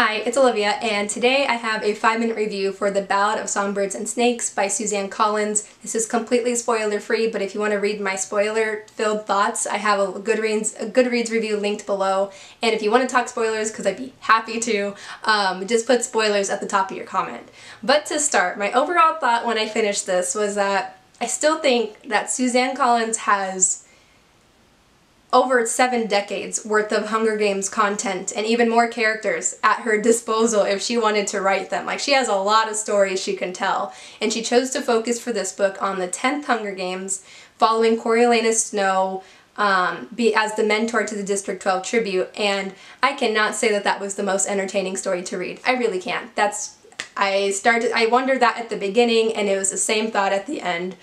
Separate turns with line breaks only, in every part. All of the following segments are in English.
Hi, it's Olivia, and today I have a 5-minute review for The Ballad of Songbirds and Snakes by Suzanne Collins. This is completely spoiler-free, but if you want to read my spoiler-filled thoughts, I have a Goodreads review linked below. And if you want to talk spoilers, because I'd be happy to, just put spoilers at the top of your comment. But to start, my overall thought when I finished this was that I still think that Suzanne Collins has over 7 decades worth of Hunger Games content and even more characters at her disposal if she wanted to write them. Like, she has a lot of stories she can tell, and she chose to focus for this book on the 10th Hunger Games, following Coriolanus Snow as the mentor to the District 12 tribute, and I cannot say that that was the most entertaining story to read. I really can't. I wondered that at the beginning, and it was the same thought at the end.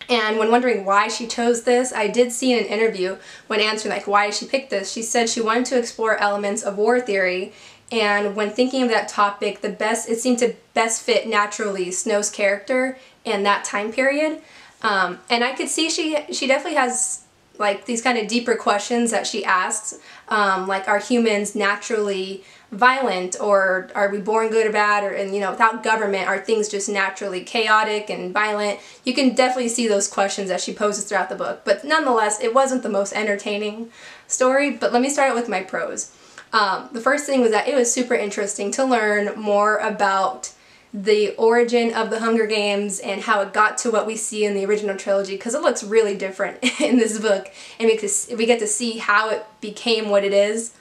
And when wondering why she chose this, I did see in an interview when answering like why she picked this, she said she wanted to explore elements of war theory, and when thinking of that topic, it seemed to best fit naturally Snow's character in that time period. And I could see she definitely has like these kind of deeper questions that she asks, like, are humans naturally violent, or are we born good or bad, or, and you know, without government, are things just naturally chaotic and violent? You can definitely see those questions that she poses throughout the book, but nonetheless, it wasn't the most entertaining story. But let me start out with my prose. The first thing was that it was super interesting to learn more about the origin of the Hunger Games and how it got to what we see in the original trilogy, because it looks really different in this book, and we get to see how it became what it is.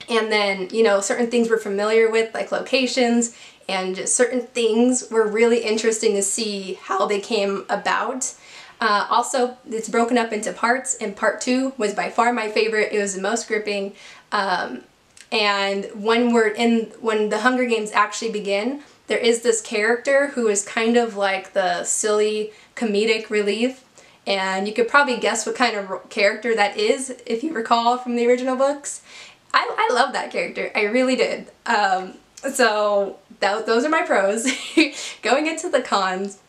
And then, you know, certain things we're familiar with, like locations, and just certain things were really interesting to see how they came about. Also, it's broken up into parts, and part 2 was by far my favorite. It was the most gripping. And when the Hunger Games actually begin, there is this character who is kind of like the silly comedic relief, and you could probably guess what kind of character that is if you recall from the original books. I love that character. I really did. So those are my pros. Going into the cons,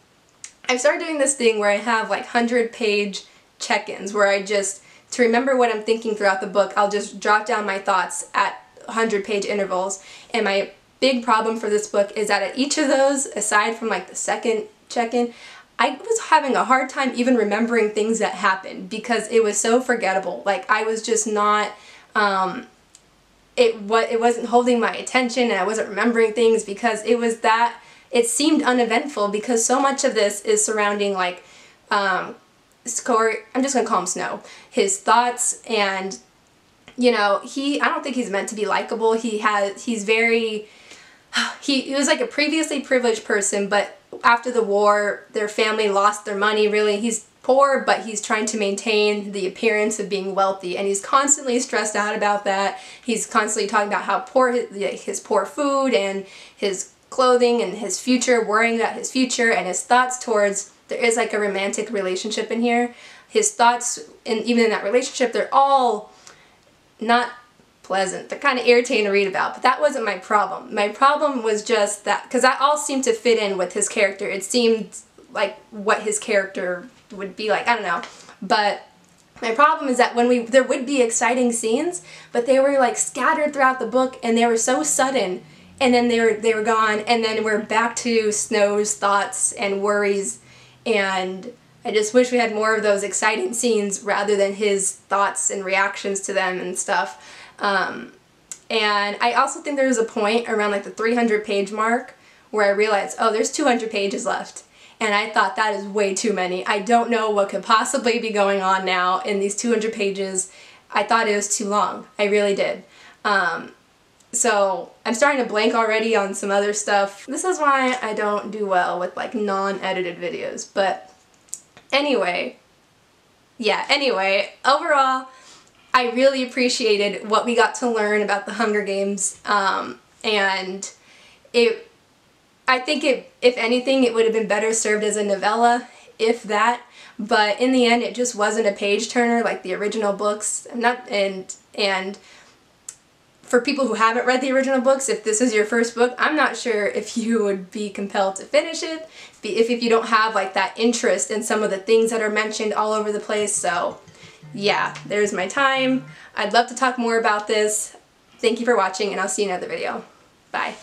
I've started doing this thing where I have like 100-page check-ins where to remember what I'm thinking throughout the book, I'll just jot down my thoughts at 100-page intervals. And my big problem for this book is that at each of those, aside from like the second check-in, I was having a hard time even remembering things that happened because it was so forgettable. Like, I was just not, it wasn't holding my attention, and I wasn't remembering things because it seemed uneventful, because so much of this is surrounding like, I'm just gonna call him Snow, his thoughts, and you know, I don't think he's meant to be likable. He was like a previously privileged person, but after the war, their family lost their money, really. He's poor, but he's trying to maintain the appearance of being wealthy, and he's constantly stressed out about that. He's constantly talking about how poor his poor food and his clothing and his future, worrying about his future, and his thoughts towards, there is like a romantic relationship in here. His thoughts, and even in that relationship, they're all not pleasant. They're kind of irritating to read about, but that wasn't my problem. My problem was just that, because that all seemed to fit in with his character. It seemed like what his character would be like. I don't know. But my problem is that there would be exciting scenes, but they were like scattered throughout the book, and they were so sudden, and then they were gone, and then we're back to Snow's thoughts and worries, and I just wish we had more of those exciting scenes rather than his thoughts and reactions to them and stuff. And I also think there was a point around like the 300-page mark where I realized, oh, there's 200 pages left. And I thought that is way too many. I don't know what could possibly be going on now in these 200 pages. I thought it was too long. I really did. So I'm starting to blank already on some other stuff. This is why I don't do well with like non-edited videos. But anyway, overall, I really appreciated what we got to learn about the Hunger Games, and I think if anything, it would have been better served as a novella, if that, but in the end, it just wasn't a page-turner like the original books. And for people who haven't read the original books, if this is your first book, I'm not sure if you would be compelled to finish it, if you don't have like that interest in some of the things that are mentioned all over the place. So yeah, there's my time. I'd love to talk more about this. Thank you for watching, and I'll see you in another video. Bye.